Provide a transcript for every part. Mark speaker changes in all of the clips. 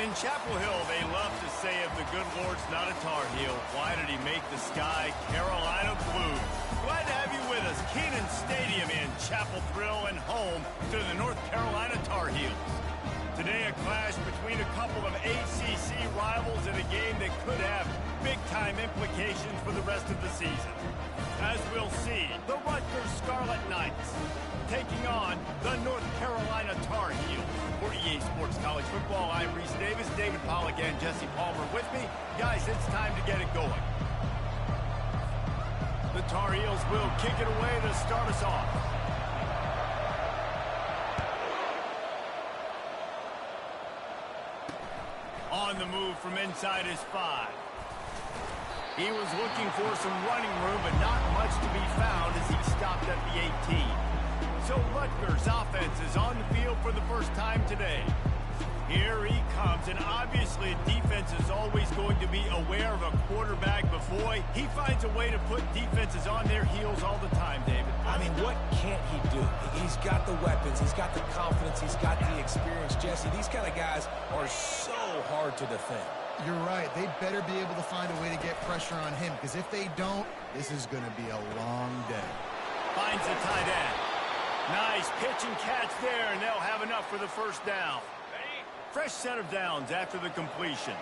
Speaker 1: In Chapel Hill, they love to say if the good Lord's not a Tar Heel, why did he make the sky Carolina blue? Glad to have you with us. Kenan Stadium in Chapel Thrill and home to the North Carolina Tar Heels. Today, a clash between a couple of ACC rivals in a game that could have big-time implications for the rest of the season. As we'll see, the Rutgers Scarlet Knights taking on the North Carolina Tar Heels. For EA Sports College Football, I'm Reese Davis, David Pollock, and Jesse Palmer with me. Guys, it's time to get it going. The Tar Heels will kick it away to start us off. On the move from inside his 5. He was looking for some running room, but not much to be found as he stopped at the 18. So Rutgers offense is on the field for the first time today. Here he comes, and obviously defense is always going to be aware of a quarterback, but boy, he finds a way to put defenses on their heels all the time, David.
Speaker 2: I mean, what can't he do? He's got the weapons, he's got the confidence, he's got the experience. Jesse, these kind of guys are so hard to defend.
Speaker 3: You're right. They better be able to find a way to get pressure on him, because if they don't, this is going to be a long day.
Speaker 1: Finds the tight end. Nice pitch and catch there, and they'll have enough for the first down. Fresh set of downs after the completion.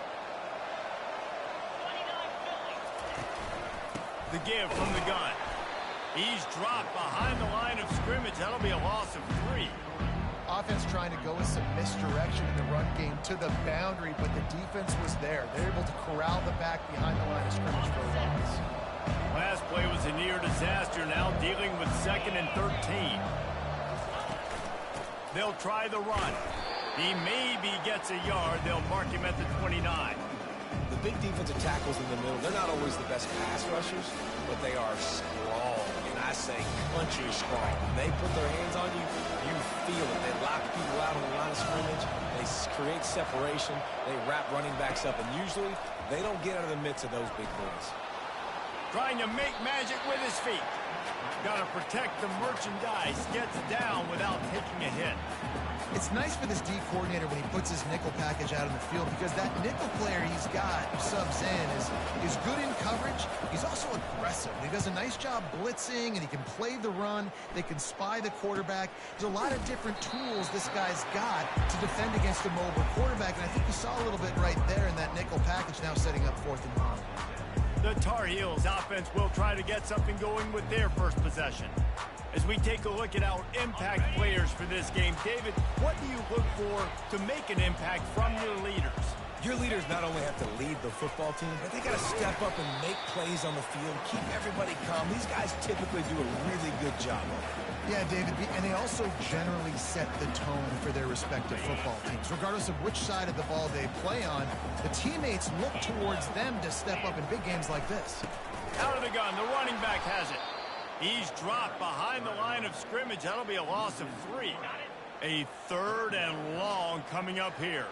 Speaker 1: The give from the gun. He's dropped behind the line of scrimmage. That'll be a loss of 3.
Speaker 3: Offense trying to go with some misdirection in the run game to the boundary, but the defense was there. They're able to corral the back behind the line of scrimmage for a loss.
Speaker 1: Last play was a near disaster, now dealing with 2nd and 13. They'll try the run. He maybe gets a yard. They'll mark him at the 29.
Speaker 2: The big defensive tackles in the middle, they're not always the best pass rushers, but they are strong, and I say country strong. When they put their hands on you, you feel it. They lock people out on the line of scrimmage. They create separation. They wrap running backs up, and usually they don't get out of the midst of those big boys.
Speaker 1: Trying to make magic with his feet. Got to protect the merchandise. Gets down without taking a hit.
Speaker 3: It's nice for this D coordinator when he puts his nickel package out on the field, because that nickel player he's got, who subs in, is good in coverage. He's also aggressive. He does a nice job blitzing, and he can play the run. They can spy the quarterback. There's a lot of different tools this guy's got to defend against a mobile quarterback, and I think you saw a little bit right there in that nickel package, now setting up 4th and long.
Speaker 1: The Tar Heels offense will try to get something going with their first possession. As we take a look at our impact players for this game, David, what do you look for to make an impact from your leaders?
Speaker 2: Your leaders not only have to lead the football team, but they got to step up and make plays on the field, keep everybody calm. These guys typically do a really good job of it.
Speaker 3: Yeah, David, and they also generally set the tone for their respective football teams. Regardless of which side of the ball they play on, the teammates look towards them to step up in big games like this.
Speaker 1: Out of the gun, the running back has it. He's dropped behind the line of scrimmage. That'll be a loss of 3. A 3rd and long coming up here.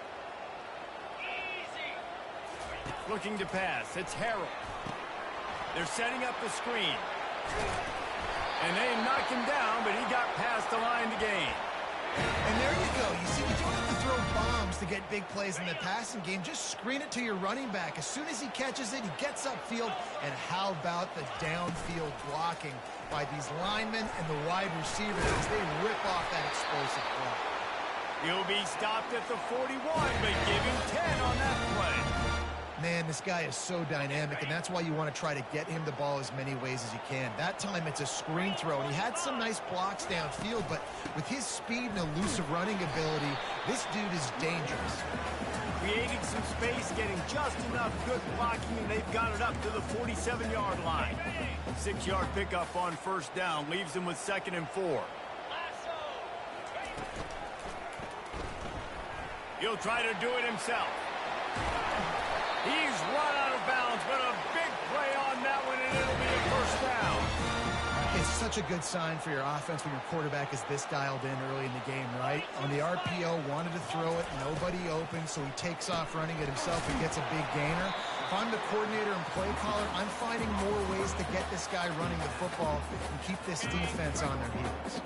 Speaker 1: Looking to pass. It's Harold. They're setting up the screen. And they knock him down, but he got past the line to gain.
Speaker 3: And there you go. You see, you don't have to throw bombs to get big plays in the passing game. Just screen it to your running back. As soon as he catches it, he gets upfield. And how about the downfield blocking by these linemen and the wide receivers as they rip off that explosive play.
Speaker 1: He'll be stopped at the 41, but give him 10 on that play.
Speaker 3: Man, this guy is so dynamic, and that's why you want to try to get him the ball as many ways as you can. That time, it's a screen throw, and he had some nice blocks downfield, but with his speed and elusive running ability, this dude is dangerous.
Speaker 1: Creating some space, getting just enough good blocking, and they've got it up to the 47-yard line. 6-yard pickup on first down leaves them with 2nd and 4. He'll try to do it himself. He's run out of bounds, but a big play on that one, and it'll be a first down.
Speaker 3: It's such a good sign for your offense when your quarterback is this dialed in early in the game, right? On the RPO, wanted to throw it, nobody open, so he takes off running it himself and gets a big gainer. If I'm the coordinator and play caller, I'm finding more ways to get this guy running the football and keep this defense on their heels.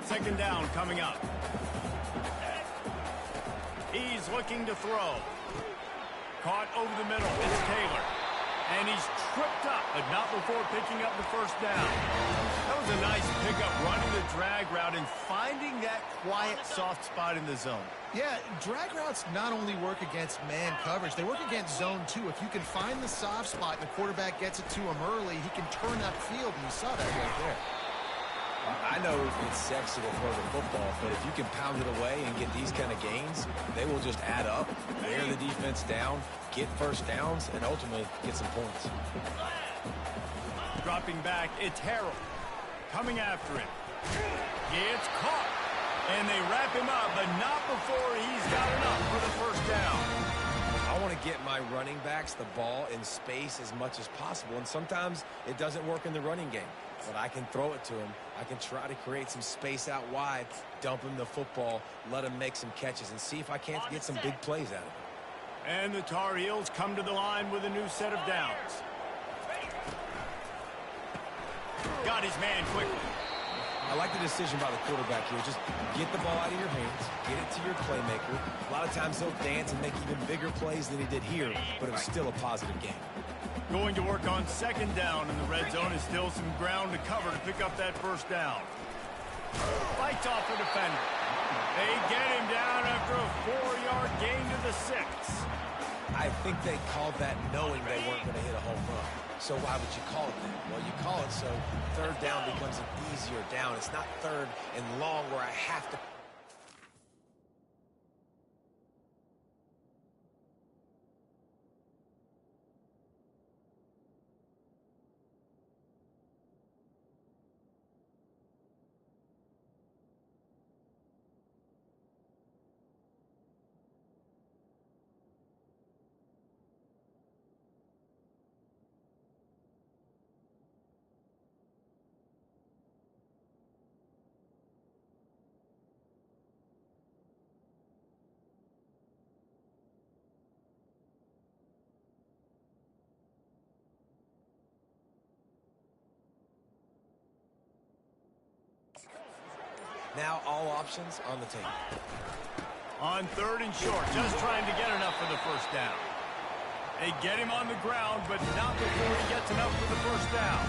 Speaker 1: 2nd down coming up. He's looking to throw. Caught over the middle. It's Taylor. And he's tripped up, but not before picking up the first down. That was a nice pickup, running the drag route and finding that quiet, soft spot in the zone.
Speaker 3: Yeah, drag routes not only work against man coverage, they work against zone too. If you can find the soft spot and the quarterback gets it to him early, he can turn that field, and you saw that right there.
Speaker 2: I know it's sexy to throw the football, but if you can pound it away and get these kind of gains, they will just add up, wear the defense down, get first downs, and ultimately get some points.
Speaker 1: Dropping back, it's Harold. Coming after him. It's caught. And they wrap him up, but not before he's got enough for the first down.
Speaker 2: I want to get my running backs the ball in space as much as possible, and sometimes it doesn't work in the running game. But I can throw it to him. I can try to create some space out wide, dump him the football, let him make some catches, and see if I can't get some big plays out of it.
Speaker 1: And the Tar Heels come to the line with a new set of downs. Got his man quickly.
Speaker 2: I like the decision by the quarterback here. Just get the ball out of your hands, get it to your playmaker. A lot of times he'll dance and make even bigger plays than he did here, but it was still a positive game.
Speaker 1: Going to work on second down, and the red zone is still some ground to cover to pick up that first down. Fights off the defender. They get him down after a 4-yard gain to the 6.
Speaker 2: I think they called that knowing they weren't going to hit a home run. So why would you call it that? Well, you call it so third down becomes an easier down. It's not third and long where I have to... Now all options on the table.
Speaker 1: On third and short, just trying to get enough for the first down. They get him on the ground, but not before he gets enough for the first down.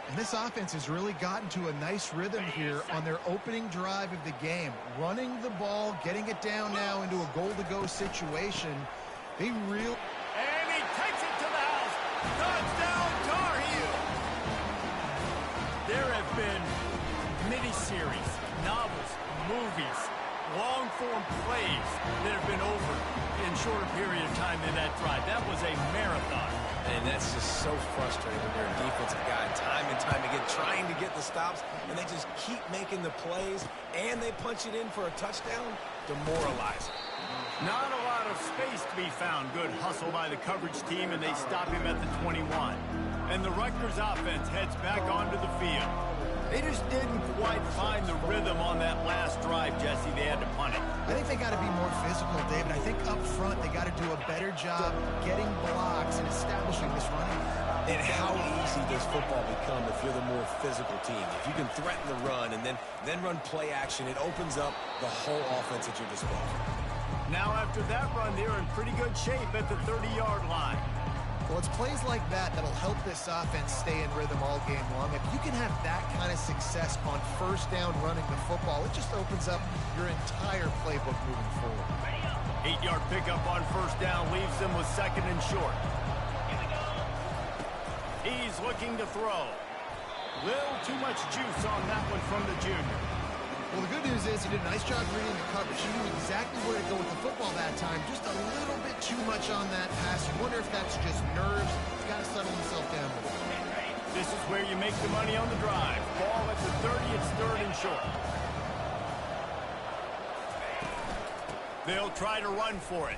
Speaker 3: And this offense has really gotten to a nice rhythm here on their opening drive of the game. Running the ball, getting it down now into a goal-to-go situation. They really...
Speaker 1: And he takes it to the house. Touchdown, Tar Heel. There have been miniseries, novels, movies, long-form plays that have been over in shorter period of time than that drive. That was a marathon.
Speaker 2: And that's just so frustrating when you're a defensive guy time and time again trying to get the stops, and they just keep making the plays, and they punch it in for a touchdown. Demoralizing.
Speaker 1: Not a lot of space to be found. Good hustle by the coverage team, and they stop him at the 21. And the Rutgers offense heads back onto the field. They just didn't quite find the rhythm on that last drive, Jesse. They had to punt it.
Speaker 3: I think they got to be more physical, David. I think up front they got to do a better job getting blocks and establishing this running.
Speaker 2: And how easy does football become if you're the more physical team? If you can threaten the run and then run play action, it opens up the whole offense at your disposal.
Speaker 1: Now after that run, they're in pretty good shape at the 30-yard line.
Speaker 3: Well, it's plays like that that'll help this offense stay in rhythm all game long. If you can have that kind of success on first down running the football, it just opens up your entire playbook moving forward.
Speaker 1: 8-yard pickup on first down leaves them with second and short. He's looking to throw. Little too much juice on that one from the junior.
Speaker 3: Well, the good news is he did a nice job reading the coverage. He knew exactly where to go with the football that time. Just a little bit too much on that pass. You wonder if that's just nerves. He's got to settle himself down a little.
Speaker 1: This is where you make the money on the drive. Ball at the 30, it's third and short. They'll try to run for it.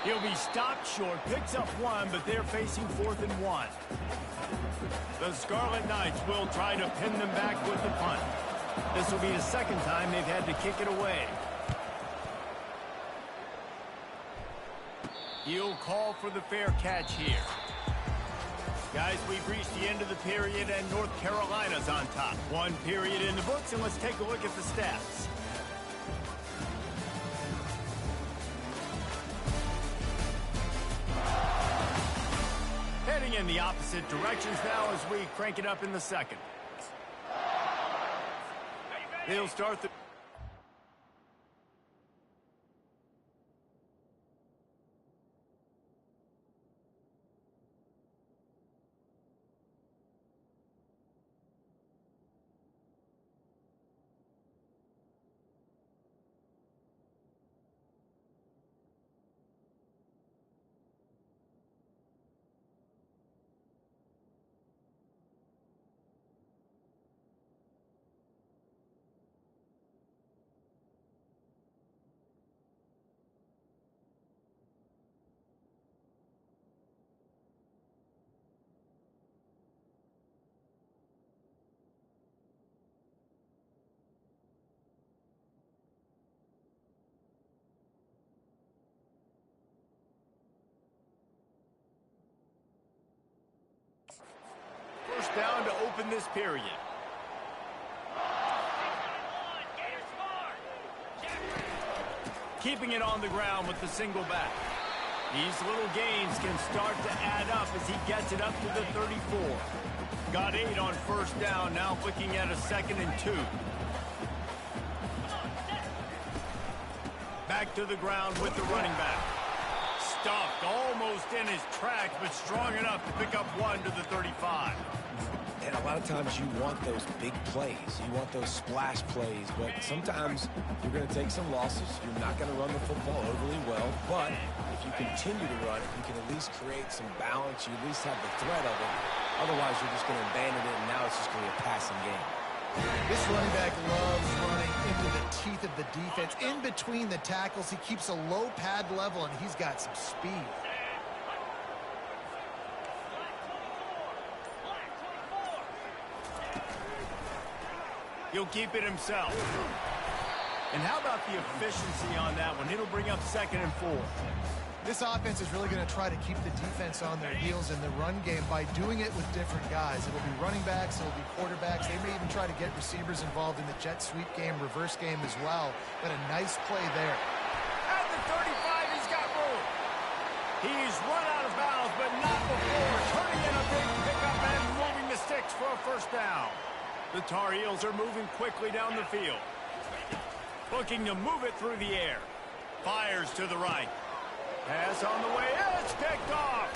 Speaker 1: He'll be stopped short, picks up one, but they're facing 4th and 1. The Scarlet Knights will try to pin them back with the punt. This will be the second time they've had to kick it away. He'll call for the fair catch here. Guys, we've reached the end of the period, and North Carolina's on top. One period in the books, and let's take a look at the stats. in the opposite directions now as we crank it up in the second. They'll start the... First down to open this period. Keeping it on the ground with the single back. These little gains can start to add up as he gets it up to the 34. Got 8 on first down, now looking at a 2nd and 2. Back to the ground with the running back. Stuffed almost in his tracks, but strong enough to pick up 1 to the 35.
Speaker 2: And a lot of times you want those big plays. You want those splash plays. But sometimes you're going to take some losses. You're not going to run the football overly well. But if you continue to run it, you can at least create some balance. You at least have the threat of it. Otherwise, you're just going to abandon it, and now it's just going to be a passing game.
Speaker 3: This running back loves running into the teeth of the defense. In between the tackles, he keeps a low pad level, and he's got some speed.
Speaker 1: He'll keep it himself. And how about the efficiency on that one? It'll bring up 2nd and 4.
Speaker 3: This offense is really going to try to keep the defense on their heels in the run game by doing it with different guys. It'll be running backs, it'll be quarterbacks. They may even try to get receivers involved in the jet sweep game, reverse game as well. But a nice play there.
Speaker 1: At the 35, he's got room. He's run out of bounds, but not before turning in a big pickup and moving the sticks for a first down. The Tar Heels are moving quickly down the field. Looking to move it through the air. Fires to the right. Pass on the way. It's picked off.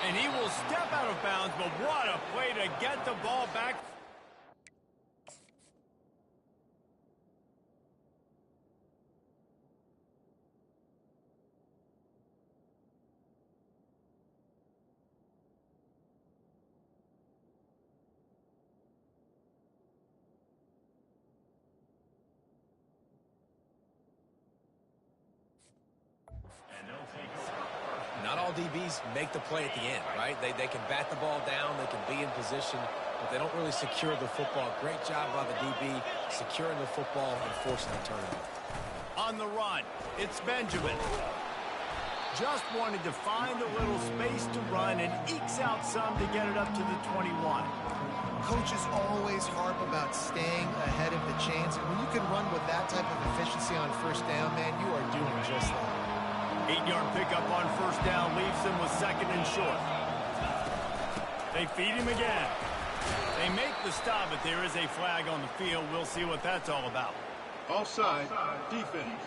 Speaker 1: And he will step out of bounds, but what a play to get the ball back.
Speaker 2: Not all DBs make the play at the end, right? They can bat the ball down, they can be in position, but they don't really secure the football. Great job by the DB securing the football and forcing the turnover.
Speaker 1: On the run, it's Benjamin. Just wanted to find a little space to run and ekes out some to get it up to the 21.
Speaker 3: Coaches always harp about staying ahead of the chains, and when you can run with that type of efficiency on first down, man, you are doing just that.
Speaker 1: 8-yard pickup on first down leaves him with 2nd and short. They feed him again. They make the stop, but there is a flag on the field. We'll see what that's all about.
Speaker 4: Offside, defense.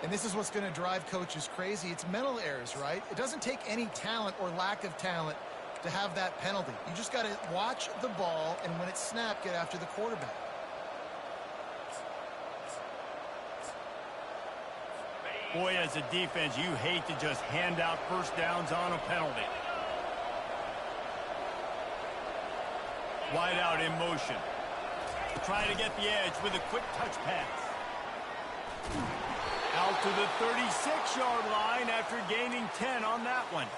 Speaker 3: And this is what's going to drive coaches crazy. It's mental errors, right? It doesn't take any talent or lack of talent to have that penalty. You just got to watch the ball, and when it's snapped, get after the quarterback.
Speaker 1: Boy, as a defense, you hate to just hand out first downs on a penalty. Wide out in motion. Try to get the edge with a quick touch pass. Out to the 36-yard line after gaining 10 on that one.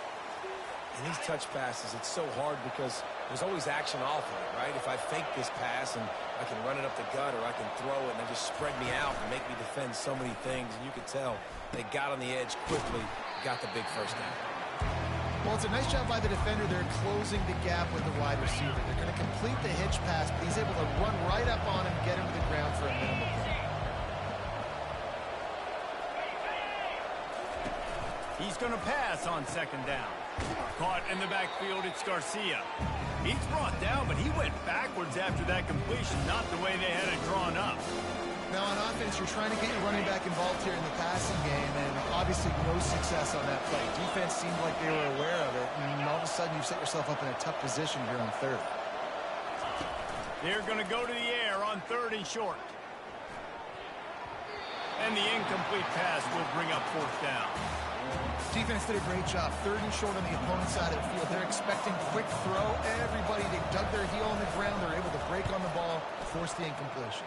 Speaker 2: In these touch passes, it's so hard because there's always action off of it, right? If I fake this pass and I can run it up the gut or I can throw it and they just spread me out and make me defend so many things, and you can tell they got on the edge quickly, got the big first down.
Speaker 3: Well, it's a nice job by the defender. They're closing the gap with the wide receiver. They're going to complete the hitch pass, but he's able to run right up on him, get him to the ground for a minimal gain.
Speaker 1: He's going to pass on second down. Caught in the backfield, it's Garcia. He's brought down, but he went backwards after that completion, not the way they had it drawn up.
Speaker 3: Now on offense, you're trying to get your running back involved here in the passing game, and obviously no success on that play. Defense seemed like they were aware of it, and all of a sudden you set yourself up in a tough position here on third.
Speaker 1: They're going to go to the air on third and short. And the incomplete pass will bring up fourth down.
Speaker 3: Defense did a great job. Third and short on the opponent's side of the field. They're expecting quick throw. Everybody, they dug their heel on the ground. They're able to break on the ball, force the incompletion.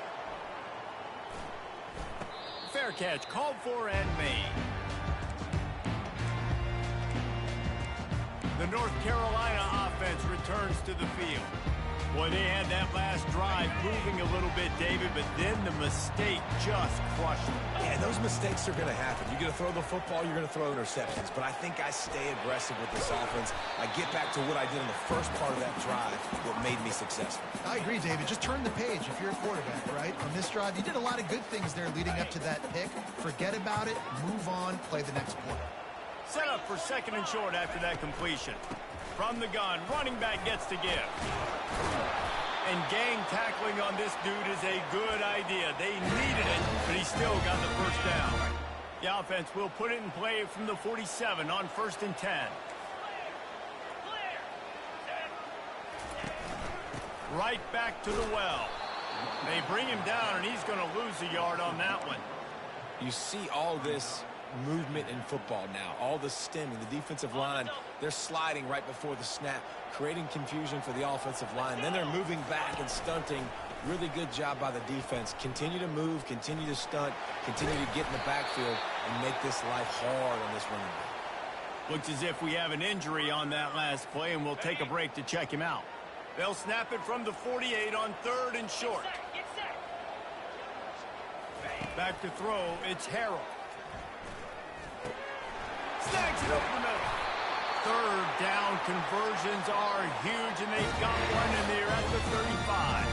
Speaker 1: Fair catch, called for and made. The North Carolina offense returns to the field. Boy, they had that last drive moving a little bit, David, but then the mistake just crushed them.
Speaker 2: Yeah, those mistakes are going to happen. You're going to throw the football, you're going to throw interceptions. But I think I stay aggressive with this offense. I get back to what I did in the first part of that drive, what made me successful.
Speaker 3: I agree, David. Just turn the page if you're a quarterback, right? On this drive, you did a lot of good things there leading up to that pick. Forget about it, move on, play the next play.
Speaker 1: Set up for second and short after that completion. From the gun, running back gets to give. And gang tackling on this dude is a good idea. They needed it, but he still got the first down. The offense will put it in play from the 47 on 1st and 10. Right back to the well. They bring him down, and he's going to lose a yard on that one.
Speaker 2: You see all this movement in football now, all the stemming, the defensive line, they're sliding right before the snap, creating confusion for the offensive line. Then they're moving back and stunting. Really good job by the defense. Continue to move, continue to stunt, continue to get in the backfield and make this life hard on this running back.
Speaker 1: Looks as if we have an injury on that last play, and we'll take a break to check him out. They'll snap it from the 48 on third and short. Back to throw, it's Harrell. Snags it up the middle. Third down conversions are huge, and they've got one, and they're at the 35.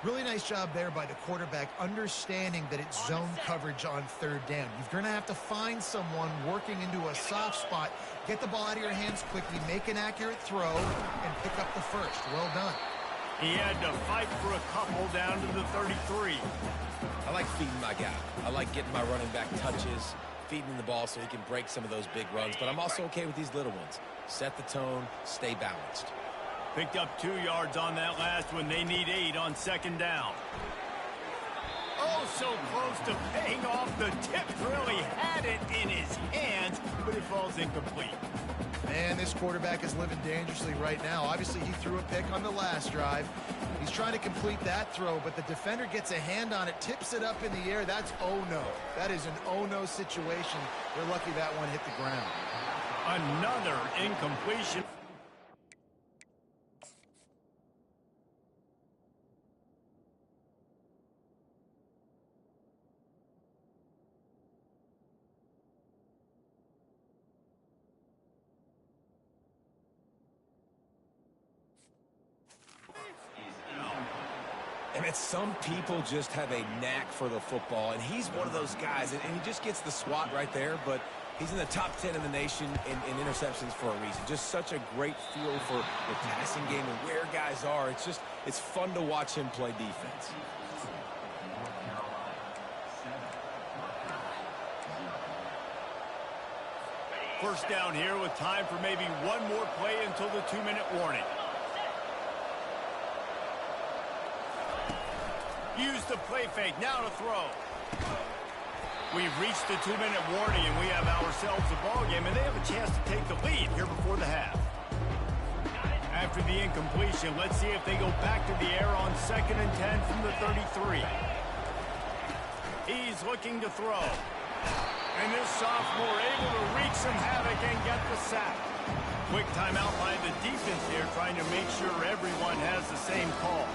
Speaker 3: Really nice job there by the quarterback, understanding that it's zone coverage on third down. You're going to have to find someone working into a soft spot, get the ball out of your hands quickly, make an accurate throw, and pick up the first. Well done.
Speaker 1: He had to fight for a couple down to the 33.
Speaker 2: I like feeding my guy. I like getting my running back touches, feeding him the ball so he can break some of those big runs. But I'm also okay with these little ones. Set the tone, stay balanced.
Speaker 1: Picked up 2 yards on that last one. They need 8 on second down. Oh, so close to paying off. The tip really had it in his hands, but it falls incomplete.
Speaker 3: Man, this quarterback is living dangerously right now. Obviously, he threw a pick on the last drive. He's trying to complete that throw, but the defender gets a hand on it, tips it up in the air. That's oh-no. That is an oh-no situation. They're lucky that one hit the ground.
Speaker 1: Another incompletion.
Speaker 2: And some people just have a knack for the football, and he's one of those guys, and he just gets the swat right there, but he's in the top 10 in the nation in interceptions for a reason. Just such a great feel for the passing game and where guys are. It's fun to watch him play defense.
Speaker 1: First down here with time for maybe one more play until the 2-minute warning. Use the play fake, now to throw. We've reached the 2-minute warning, and we have ourselves a ball game, and they have a chance to take the lead here before the half. After the incompletion, let's see if they go back to the air on 2nd and 10 from the 33. He's looking to throw. And this sophomore able to wreak some havoc and get the sack. Quick timeout by the defense here, trying to make sure everyone has the same call.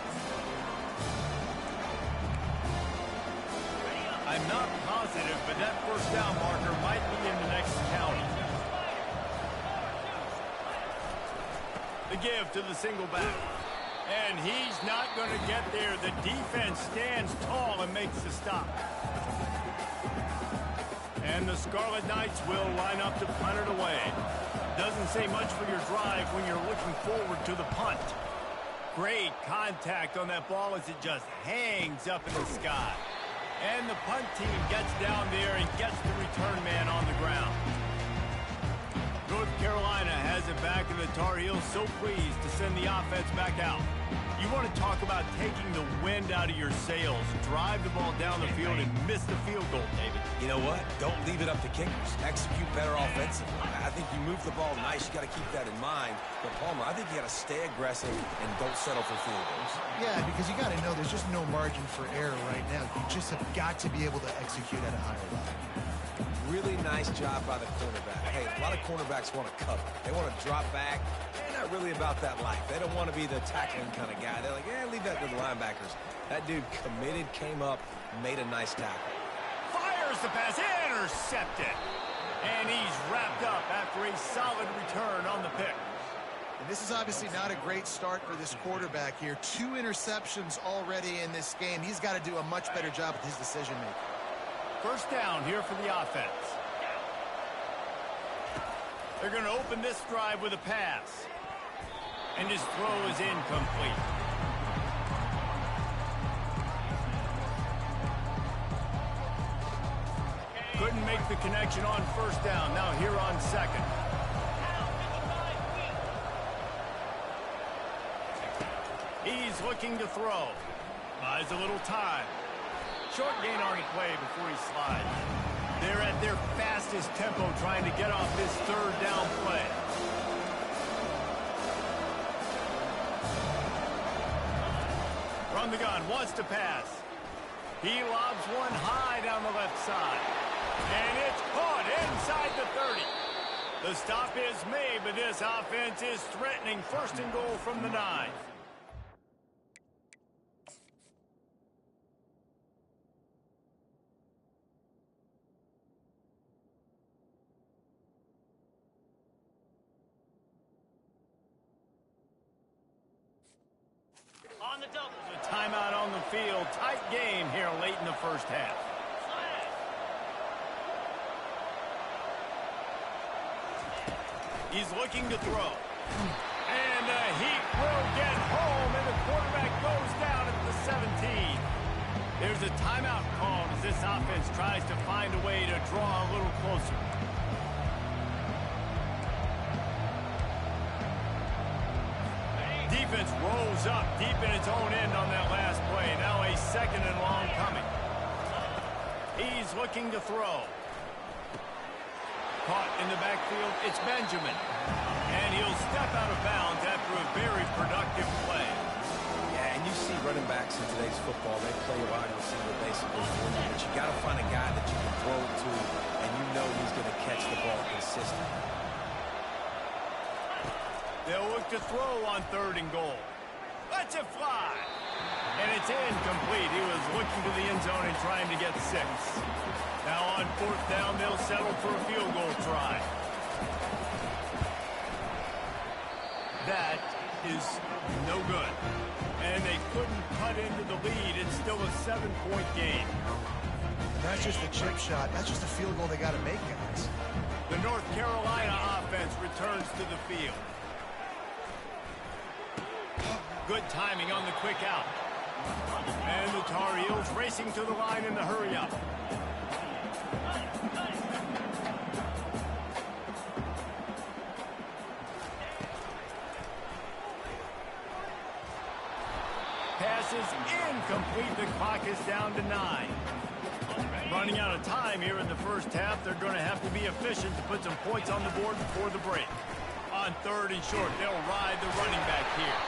Speaker 1: I'm not positive, but that first down marker might be in the next county. The give to the single back. And he's not going to get there. The defense stands tall and makes the stop. And the Scarlet Knights will line up to punt it away. Doesn't say much for your drive when you're looking forward to the punt. Great contact on that ball as it just hangs up in the sky. And the punt team gets down there and gets the return man on the ground. North Carolina has it back, and the Tar Heels so pleased to send the offense back out. You want to talk about taking the wind out of your sails. Drive the ball down the field and miss the field goal, David.
Speaker 2: You know what? Don't leave it up to kickers. Execute better offensively. I think you move the ball nice. You got to keep that in mind. But, Palmer, I think you got to stay aggressive and don't settle for field goals.
Speaker 3: Yeah, because you got to know there's just no margin for error right now. You just have got to be able to execute at a higher level.
Speaker 2: Really nice job by the cornerback. Hey, a lot of cornerbacks want to cover. They want to drop back. They're not really about that life. They don't want to be the tackling kind of guy. They're like, leave that to the linebackers. That dude committed, came up, made a nice tackle.
Speaker 1: Fires the pass, intercepted. And he's wrapped up after a solid return on the pick.
Speaker 3: And this is obviously not a great start for this quarterback here. 2 interceptions already in this game. He's got to do a much better job with his decision-making.
Speaker 1: First down here for the offense. They're going to open this drive with a pass. And his throw is incomplete. Couldn't make the connection on first down. Now here on second. He's looking to throw. Buys a little time. Short gain on the play before he slides. They're at their fastest tempo trying to get off this third down play. From the gun, wants to pass. He lobs one high down the left side. And it's caught inside the 30. The stop is made, but this offense is threatening first and goal from the 9. On the double. A timeout on the field. Tight game here late in the first half. He's looking to throw. And the heat will get home, and the quarterback goes down at the 17. There's a timeout called as this offense tries to find a way to draw a little closer. Defense rolls up deep in its own end on that last play. Now a second and long coming. He's looking to throw. Caught in the backfield, it's Benjamin. And he'll step out of bounds after a very productive play.
Speaker 2: Yeah, and you see running backs in today's football, they play wide receiver basically for you, but you got to find a guy that you can throw it to, and you know he's going to catch the ball consistently.
Speaker 1: They'll look to throw on third and goal. Lets it fly. And it's incomplete. He was looking to the end zone and trying to get 6. Now on fourth down, they'll settle for a field goal try. That is no good. And they couldn't cut into the lead. It's still a 7-point game.
Speaker 3: And that's just a chip shot. That's just a field goal they got to make, guys.
Speaker 1: The North Carolina offense returns to the field. Good timing on the quick out. And the Tar Heels racing to the line in the hurry up. Pass is incomplete. The clock is down to 9. Running out of time here in the first half. They're going to have to be efficient to put some points on the board before the break. On third and short, they'll ride the running back here.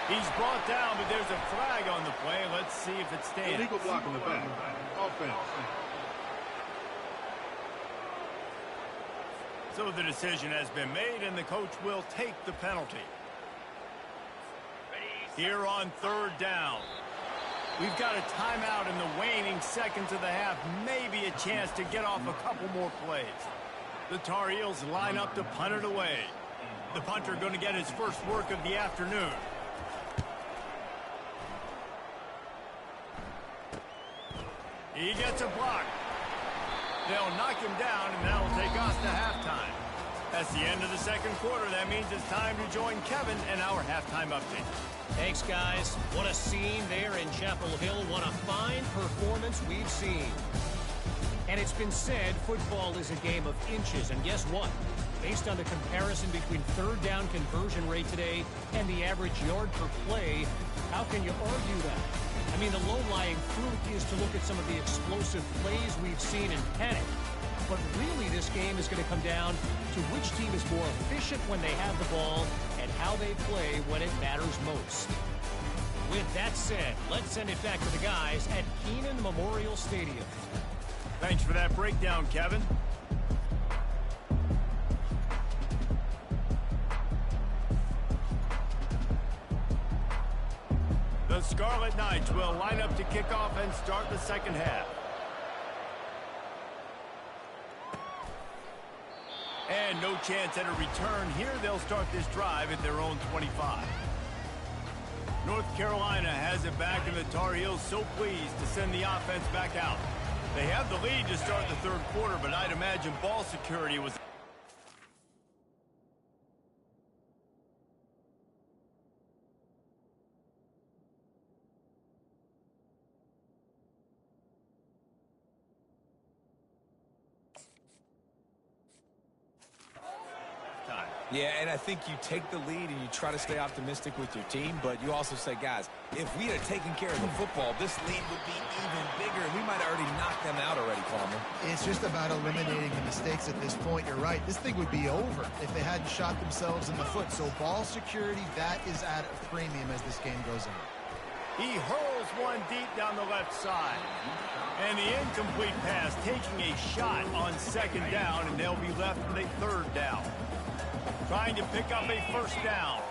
Speaker 1: He's brought down, but there's a flag on the play. Let's see if it stands.
Speaker 4: Illegal block on the back. Offense.
Speaker 1: So the decision has been made, and the coach will take the penalty. Here on third down. We've got a timeout in the waning seconds of the half. Maybe a chance to get off a couple more plays. The Tar Heels line up to punt it away. The punter going to get his first work of the afternoon. He gets a block. They'll knock him down, and that'll take us to halftime. That's the end of the second quarter. That means it's time to join Kevin and our halftime update.
Speaker 5: Thanks, guys. What a scene there in Chapel Hill. What a fine performance we've seen. And it's been said football is a game of inches. And guess what? Based on the comparison between third down conversion rate today and the average yard per play, how can you argue that? I mean, the low-lying fruit is to look at some of the explosive plays we've seen and panic. But really, this game is going to come down to which team is more efficient when they have the ball and how they play when it matters most. With that said, let's send it back to the guys at Kenan Memorial Stadium.
Speaker 1: Thanks for that breakdown, Kevin. The Scarlet Knights will line up to kick off and start the second half. And no chance at a return here. They'll start this drive at their own 25. North Carolina has it back, and the Tar Heels so pleased to send the offense back out. They have the lead to start the third quarter, but I'd imagine ball security was...
Speaker 2: Yeah, and I think you take the lead and you try to stay optimistic with your team, but you also say, guys, if we had taken care of the football, this lead would be even bigger, and we might have already knocked them out already, Palmer.
Speaker 3: It's just about eliminating the mistakes at this point. You're right. This thing would be over if they hadn't shot themselves in the foot. So ball security, that is at a premium as this game goes on.
Speaker 1: He hurls one deep down the left side. And the incomplete pass taking a shot on second down, and they'll be left with a third down. Trying to pick up a first down.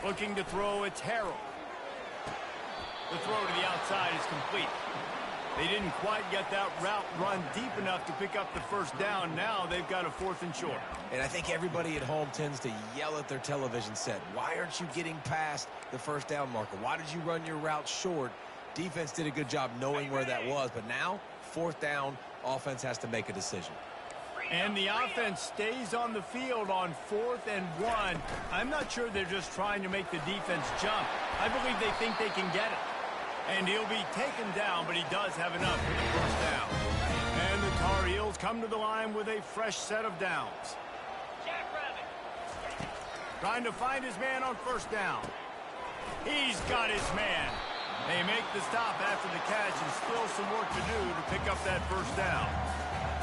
Speaker 1: Looking to throw, it's Harrell. The throw to the outside is complete. They didn't quite get that route run deep enough to pick up the first down. Now they've got a 4th and short.
Speaker 2: And I think everybody at home tends to yell at their television set. Why aren't you getting past the first down marker? Why did you run your route short? Defense did a good job knowing where that was, but now, 4th down, offense has to make a decision.
Speaker 1: And the offense stays on the field on 4th and 1. I'm not sure they're just trying to make the defense jump. I believe they think they can get it. And he'll be taken down, but he does have enough for the first down. And the Tar Heels come to the line with a fresh set of downs. Trying to find his man on first down. He's got his man. They make the stop after the catch, and still some work to do to pick up that first down.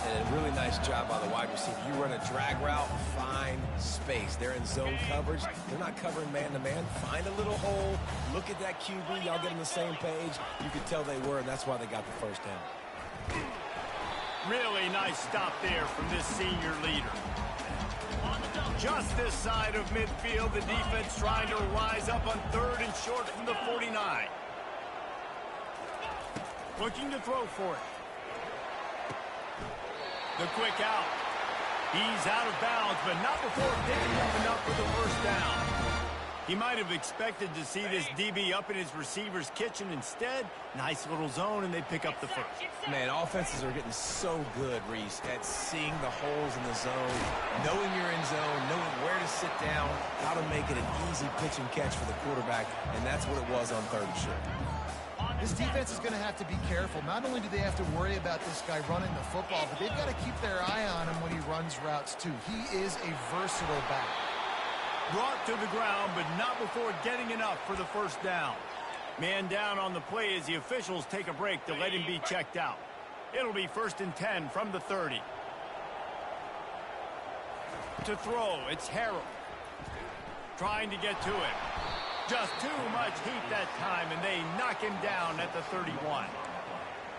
Speaker 2: And a really nice job by the wide receiver. You run a drag route, find space. They're in zone coverage. They're not covering man-to-man. Find a little hole. Look at that QB. Y'all get on the same page. You could tell they were, and that's why they got the first down.
Speaker 1: Really nice stop there from this senior leader. Just this side of midfield, the defense trying to rise up on 3rd and short from the 49. Looking to throw for it. The quick out. He's out of bounds, but not before picking up enough for the first down. He might have expected to see this DB up in his receiver's kitchen. Instead, nice little zone, and they pick up the first.
Speaker 2: Man, offenses are getting so good, Reese, at seeing the holes in the zone, knowing you're in zone, knowing where to sit down, how to make it an easy pitch and catch for the quarterback, and that's what it was on 3rd and short.
Speaker 3: This defense is going to have to be careful. Not only do they have to worry about this guy running the football, but they've got to keep their eye on him when he runs routes, too. He is a versatile back.
Speaker 1: Brought to the ground, but not before getting enough for the first down. Man down on the play as the officials take a break to let him be checked out. It'll be 1st and 10 from the 30. To throw, it's Harrell. Trying to get to it. Just too much heat that time, and they knock him down at the 31.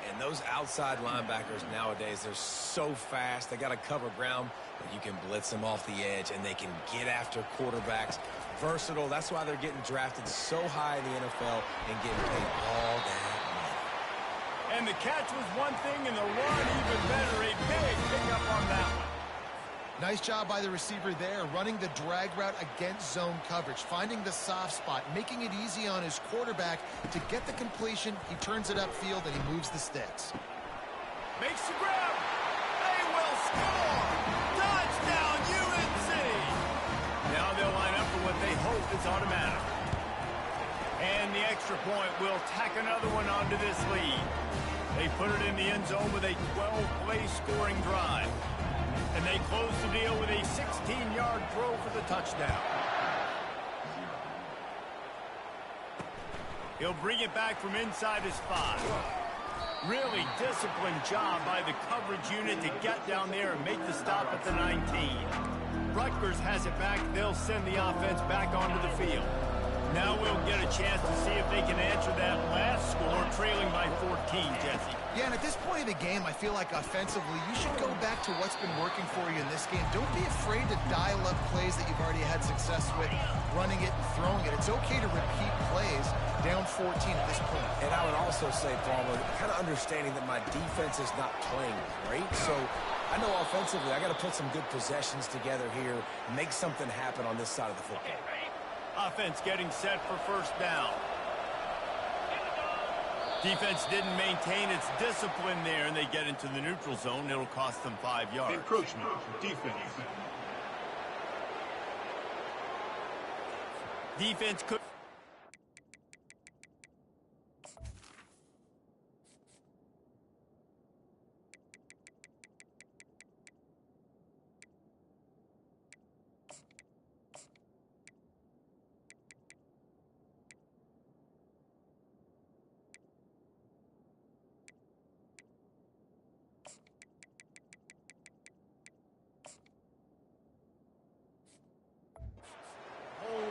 Speaker 2: And those outside linebackers nowadays, they're so fast. They got to cover ground, but you can blitz them off the edge, and they can get after quarterbacks. Versatile. That's why they're getting drafted so high in the NFL and getting paid all that money.
Speaker 1: And the catch was one thing, and the run even better. A big pickup on that one.
Speaker 3: Nice job by the receiver there, running the drag route against zone coverage, finding the soft spot, making it easy on his quarterback to get the completion. He turns it upfield, and he moves the sticks.
Speaker 1: Makes the grab. They will score. Touchdown, UNC. Now they'll line up for what they hope is automatic. And the extra point will tack another one onto this lead. They put it in the end zone with a 12-play scoring drive. And they close the deal with a 16-yard throw for the touchdown. He'll bring it back from inside his 5. Really disciplined job by the coverage unit to get down there and make the stop at the 19. Rutgers has it back. They'll send the offense back onto the field. Now we'll get a chance to see if they can answer that last score, trailing by 14, Jesse.
Speaker 3: Yeah, and at this point of the game, I feel like offensively, you should go back to what's been working for you in this game. Don't be afraid to dial up plays that you've already had success with, running it and throwing it. It's okay to repeat plays down 14 at this point.
Speaker 2: And I would also say, Palmer, kind of understanding that my defense is not playing great, so I know offensively I got to put some good possessions together here, make something happen on this side of the football.
Speaker 1: Offense getting set for first down. Defense didn't maintain its discipline there, and they get into the neutral zone. It'll cost them 5 yards.
Speaker 4: Encroachment, defense.
Speaker 1: Defense could...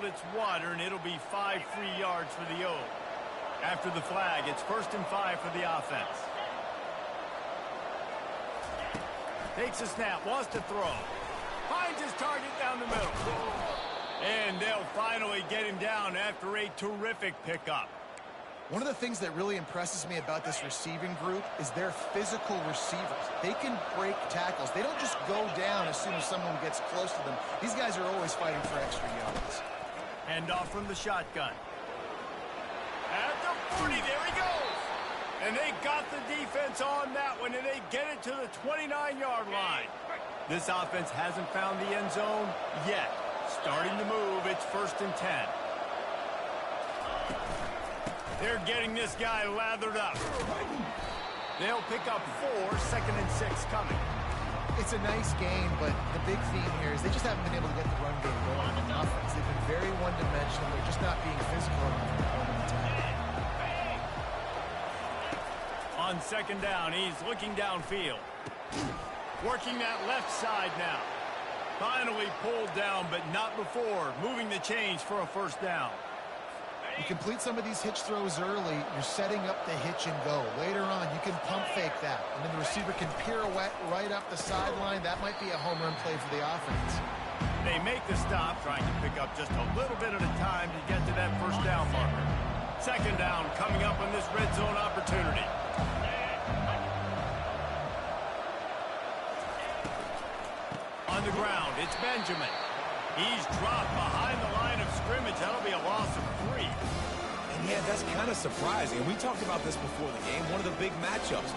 Speaker 1: It's water, and it'll be 5 free yards for the O. After the flag, it's 1st and 5 for the offense. Takes a snap, wants to throw. Finds his target down the middle. And they'll finally get him down after a terrific pickup.
Speaker 3: One of the things that really impresses me about this receiving group is their physical receivers. They can break tackles. They don't just go down as soon as someone gets close to them. These guys are always fighting for extra yards.
Speaker 1: Hand off from the shotgun. At the 40, there he goes. And they got the defense on that one, and they get it to the 29-yard line. This offense hasn't found the end zone yet. Starting to move, it's 1st and 10. They're getting this guy lathered up. They'll pick up 4, 2nd and 6 coming.
Speaker 3: It's a nice game, but the big theme here is they just haven't been able to get the run game going on offense. They've been very one-dimensional. They're just not being physical on the attack.
Speaker 1: On 2nd down, he's looking downfield. Working that left side now. Finally pulled down, but not before. Moving the chains for a 1st down.
Speaker 3: You complete some of these hitch throws early, you're setting up the hitch and go. Later on, you can pump fake that, and then the receiver can pirouette right up the sideline. That might be a home run play for the offense.
Speaker 1: They make the stop, trying to pick up just a little bit at a time to get to that 1st down marker. 2nd down coming up on this red zone opportunity. On the ground, it's Benjamin. He's dropped behind the line of scrimmage. That'll be a loss of 3.
Speaker 2: And yeah, that's kind of surprising. We talked about this before the game. One of the big matchups.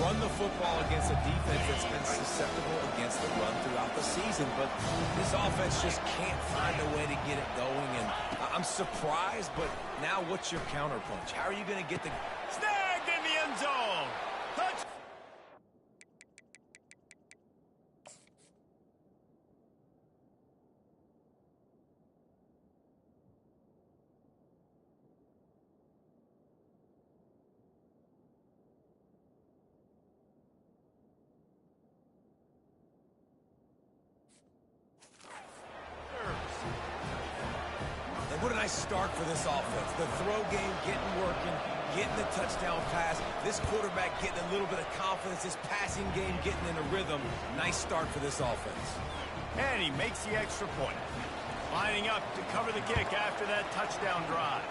Speaker 2: Run the football against a defense that's been susceptible against the run throughout the season. But this offense just can't find a way to get it going. And I'm surprised, but now what's your counterpunch? How are you going to get the...
Speaker 1: Snagged in the end zone. Touch.
Speaker 2: What a nice start for this offense. The throw game getting working, getting the touchdown pass. This quarterback getting a little bit of confidence. This passing game getting in a rhythm. Nice start for this offense.
Speaker 1: And he makes the extra point. Lining up to cover the kick after that touchdown drive.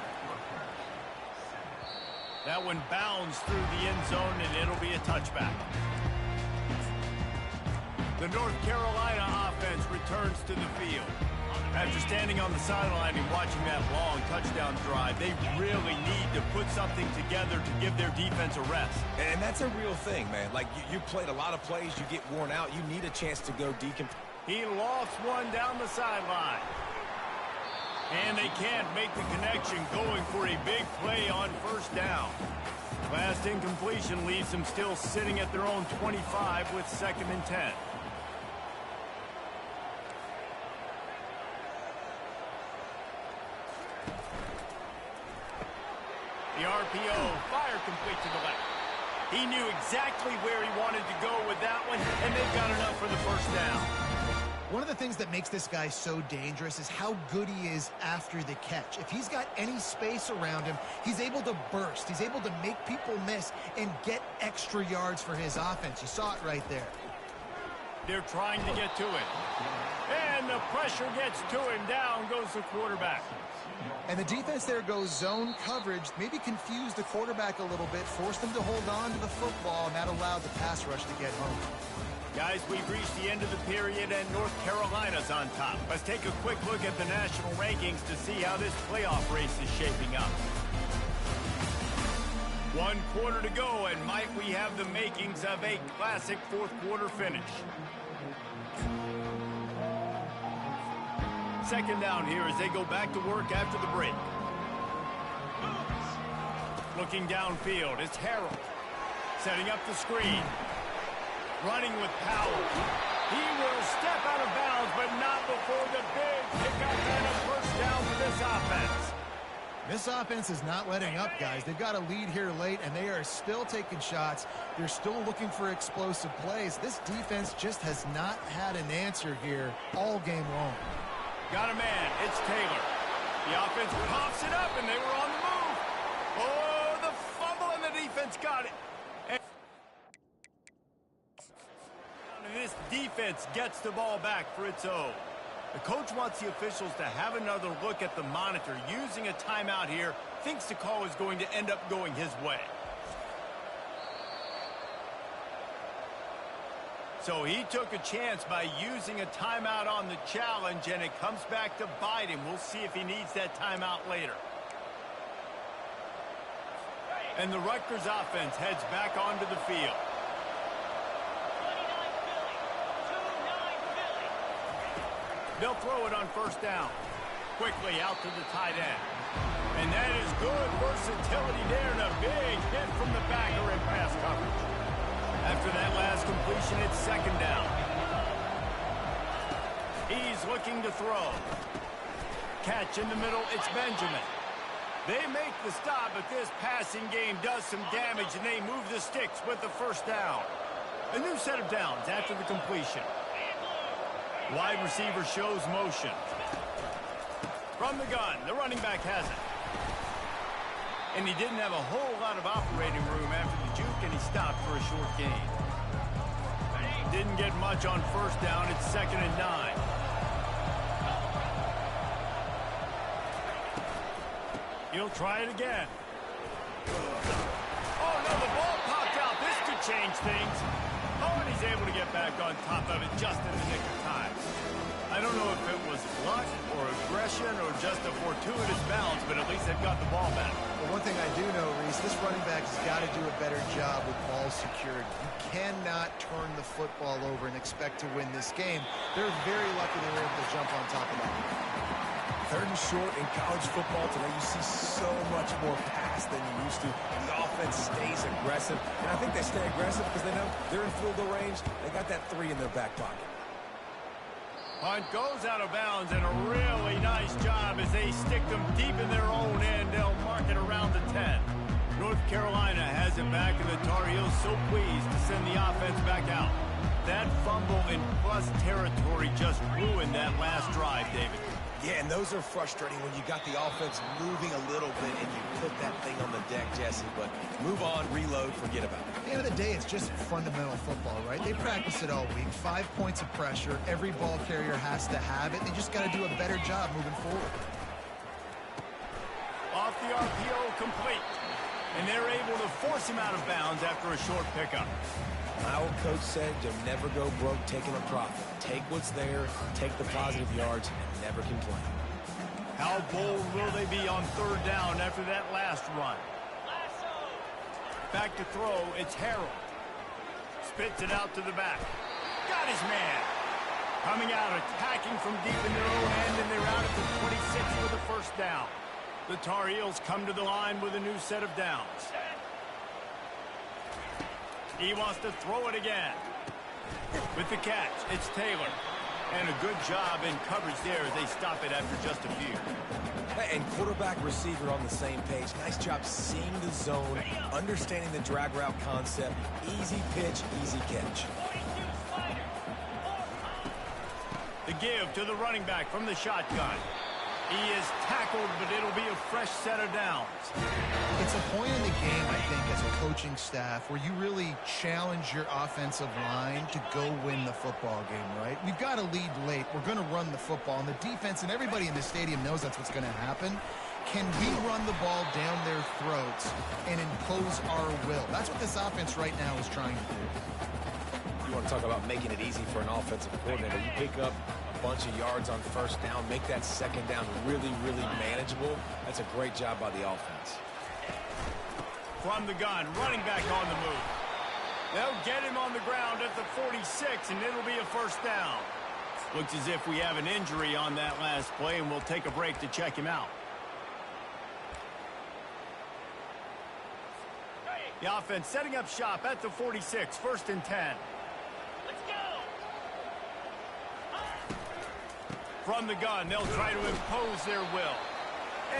Speaker 1: That one bounds through the end zone, and it'll be a touchback. The North Carolina offense returns to the field. After standing on the sideline and watching that long touchdown drive, they really need to put something together to give their defense a rest.
Speaker 2: And that's a real thing, man. Like, you played a lot of plays, you get worn out, you need a chance to go decompress.
Speaker 1: He lofts one down the sideline. And they can't make the connection, going for a big play on first down. Last incompletion leaves them still sitting at their own 25 with 2nd and 10. The RPO, fire complete to the left. He knew exactly where he wanted to go with that one, and they've got enough for the first down.
Speaker 3: One of the things that makes this guy so dangerous is how good he is after the catch. If he's got any space around him, he's able to burst. He's able to make people miss and get extra yards for his offense. You saw it right there.
Speaker 1: They're trying to get to it. And the pressure gets to him. Down goes the quarterback.
Speaker 3: And the defense there goes zone coverage, maybe confused the quarterback a little bit, forced him to hold on to the football, and that allowed the pass rush to get home.
Speaker 1: Guys, we've reached the end of the period, and North Carolina's on top. Let's take a quick look at the national rankings to see how this playoff race is shaping up. 1 quarter to go, and might we have the makings of a classic fourth-quarter finish. 2nd down here as they go back to work after the break. Looking downfield, it's Harrell. Setting up the screen. Running with power. He will step out of bounds, but not before the big pickup and a first down for this offense.
Speaker 3: This offense is not letting up, guys. They've got a lead here late, and they are still taking shots. They're still looking for explosive plays. This defense just has not had an answer here all game long.
Speaker 1: Got a man. It's Taylor. The offense pops it up, and they were on the move. Oh, the fumble, and the defense got it. And this defense gets the ball back for its own. The coach wants the officials to have another look at the monitor. Using a timeout here, thinks the call is going to end up going his way. So he took a chance by using a timeout on the challenge, and it comes back to bite him. We'll see if he needs that timeout later. And the Rutgers offense heads back onto the field. They'll throw it on first down. Quickly out to the tight end. And that is good versatility there, and a big hit from the backer in pass coverage. After that last completion, it's 2nd down. He's looking to throw. Catch in the middle, it's Benjamin. They make the stop, but this passing game does some damage, and they move the sticks with the first down. A new set of downs after the completion. Wide receiver shows motion. From the gun, the running back has it. And he didn't have a whole lot of operating room after the juke, and he stopped for a short gain. Didn't get much on first down. It's 2nd and 9. He'll try it again. Oh, no, the ball popped out. This could change things. Oh, and he's able to get back on top of it just in the nick of time. I don't know if it was luck or aggression or just a fortuitous bounce, but at least they've got the ball back.
Speaker 3: Well, one thing I do know, Reese, this running back has got to do a better job with ball security. You cannot turn the football over and expect to win this game. They're very lucky they were able to jump on top of that.
Speaker 2: 3rd and short in college football today, you see so much more pass than you used to. The offense stays aggressive, and I think they stay aggressive because they know they're in field goal range. They got that 3 in their back pocket.
Speaker 1: Punt goes out of bounds, and a really nice job as they stick them deep in their own end. They'll mark it around the 10. North Carolina has it back, and the Tar Heels so pleased to send the offense back out. That fumble in plus territory just ruined that last drive, David.
Speaker 2: Yeah, and those are frustrating when you got the offense moving a little bit and you put that thing on the deck, Jesse. But move on, reload, forget about it.
Speaker 3: At the end of the day, it's just fundamental football, right? They practice it all week. 5 points of pressure. Every ball carrier has to have it. They just got to do a better job moving forward.
Speaker 1: Off the RPO complete. And they're able to force him out of bounds after a short pickup.
Speaker 2: My old coach said you'll never go broke taking a profit. Take what's there, take the positive yards, and never complain.
Speaker 1: How bold will they be on third down after that last run? Back to throw, it's Harold. Spits it out to the back. Got his man. Coming out, attacking from deep in their own end, and they're out at the 26 for the first down. The Tar Heels come to the line with a new set of downs. He wants to throw it again. With the catch, it's Taylor. And a good job in coverage there as they stop it after just a few.
Speaker 2: And quarterback receiver on the same page. Nice job seeing the zone, understanding the drag route concept. Easy pitch, easy catch.
Speaker 1: The give to the running back from the shotgun. He is tackled, but it'll be a fresh set of downs.
Speaker 3: It's a point in the game, I think, as a coaching staff where you really challenge your offensive line to go win the football game, right? We've got to lead late. We're going to run the football, and the defense and everybody in the stadium knows that's what's going to happen. Can we run the ball down their throats and impose our will? That's what this offense right now is trying to do.
Speaker 2: You want to talk about making it easy for an offensive coordinator. You pick up a bunch of yards on first down, make that second down really, really manageable. That's a great job by the offense.
Speaker 1: From the gun, running back on the move. They'll get him on the ground at the 46, and it'll be a first down. Looks as if we have an injury on that last play, and we'll take a break to check him out. The offense setting up shop at the 46, first and 10. From the gun, they'll try to impose their will.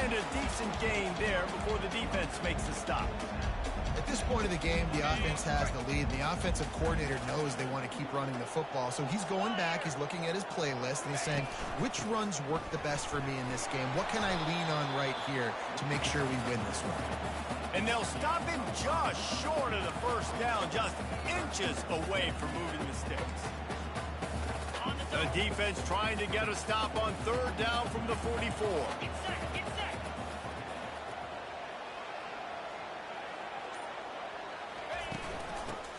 Speaker 1: And a decent gain there before the defense makes the stop.
Speaker 3: At this point of the game, the offense has the lead. The offensive coordinator knows they want to keep running the football. So he's going back, he's looking at his playlist, and he's saying, which runs work the best for me in this game? What can I lean on right here to make sure we win this one?
Speaker 1: And they'll stop him just short of the first down, just inches away from moving the sticks. The defense trying to get a stop on third down from the 44.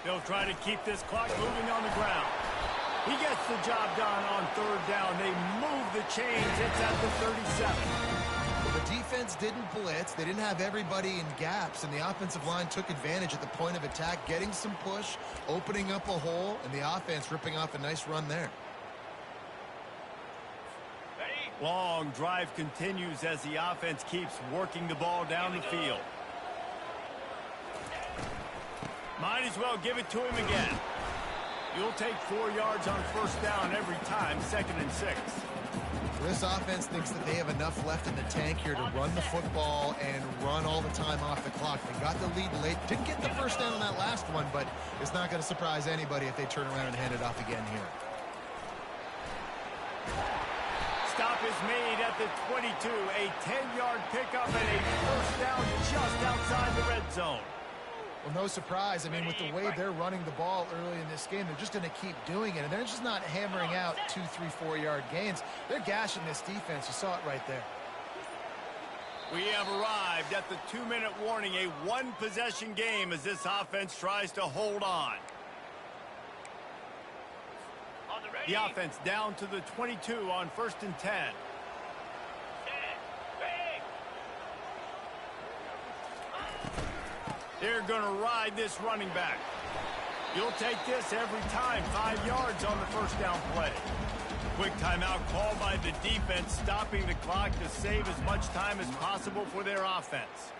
Speaker 1: They'll try to keep this clock moving on the ground. He gets the job done on third down. They move the chains. It's at the 37.
Speaker 3: Well, the defense didn't blitz. They didn't have everybody in gaps, and the offensive line took advantage at the point of attack, getting some push, opening up a hole, and the offense ripping off a nice run there.
Speaker 1: Long drive continues as the offense keeps working the ball down the field. Might as well give it to him again. You'll take 4 yards on first down every time, 2nd and 6.
Speaker 3: This offense thinks that they have enough left in the tank here to run the football and run all the time off the clock. They got the lead late. Didn't get the first down on that last one, but it's not going to surprise anybody if they turn around and hand it off again here.
Speaker 1: Stop is made at the 22. A 10-yard pickup and a first down just outside the red zone.
Speaker 3: Well, no surprise. I mean, with the way they're running the ball early in this game, they're just going to keep doing it. And they're just not hammering out 2, 3, 4-yard gains. They're gashing this defense. You saw it right there.
Speaker 1: We have arrived at the 2-minute warning, a one-possession game as this offense tries to hold on. The offense down to the 22 on 1st and 10. They're going to ride this running back. You'll take this every time. 5 yards on the first down play. Quick timeout called by the defense, stopping the clock to save as much time as possible for their offense.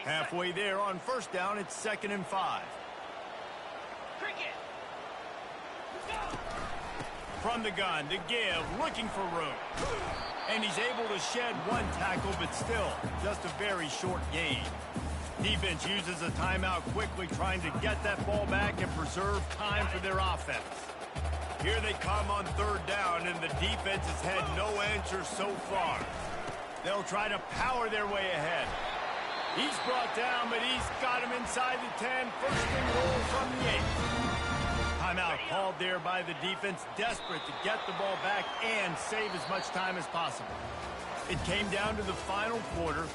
Speaker 1: Halfway there on first down, it's 2nd and 5. From the gun, to give, looking for room. And he's able to shed one tackle, but still, just a very short gain. Defense uses a timeout quickly, trying to get that ball back and preserve time for their offense. Here they come on third down, and the defense has had no answer so far. They'll try to power their way ahead. He's brought down, but he's got him inside the 10. First and goal from the 8. Timeout called there by the defense, desperate to get the ball back and save as much time as possible. It came down to the final quarter.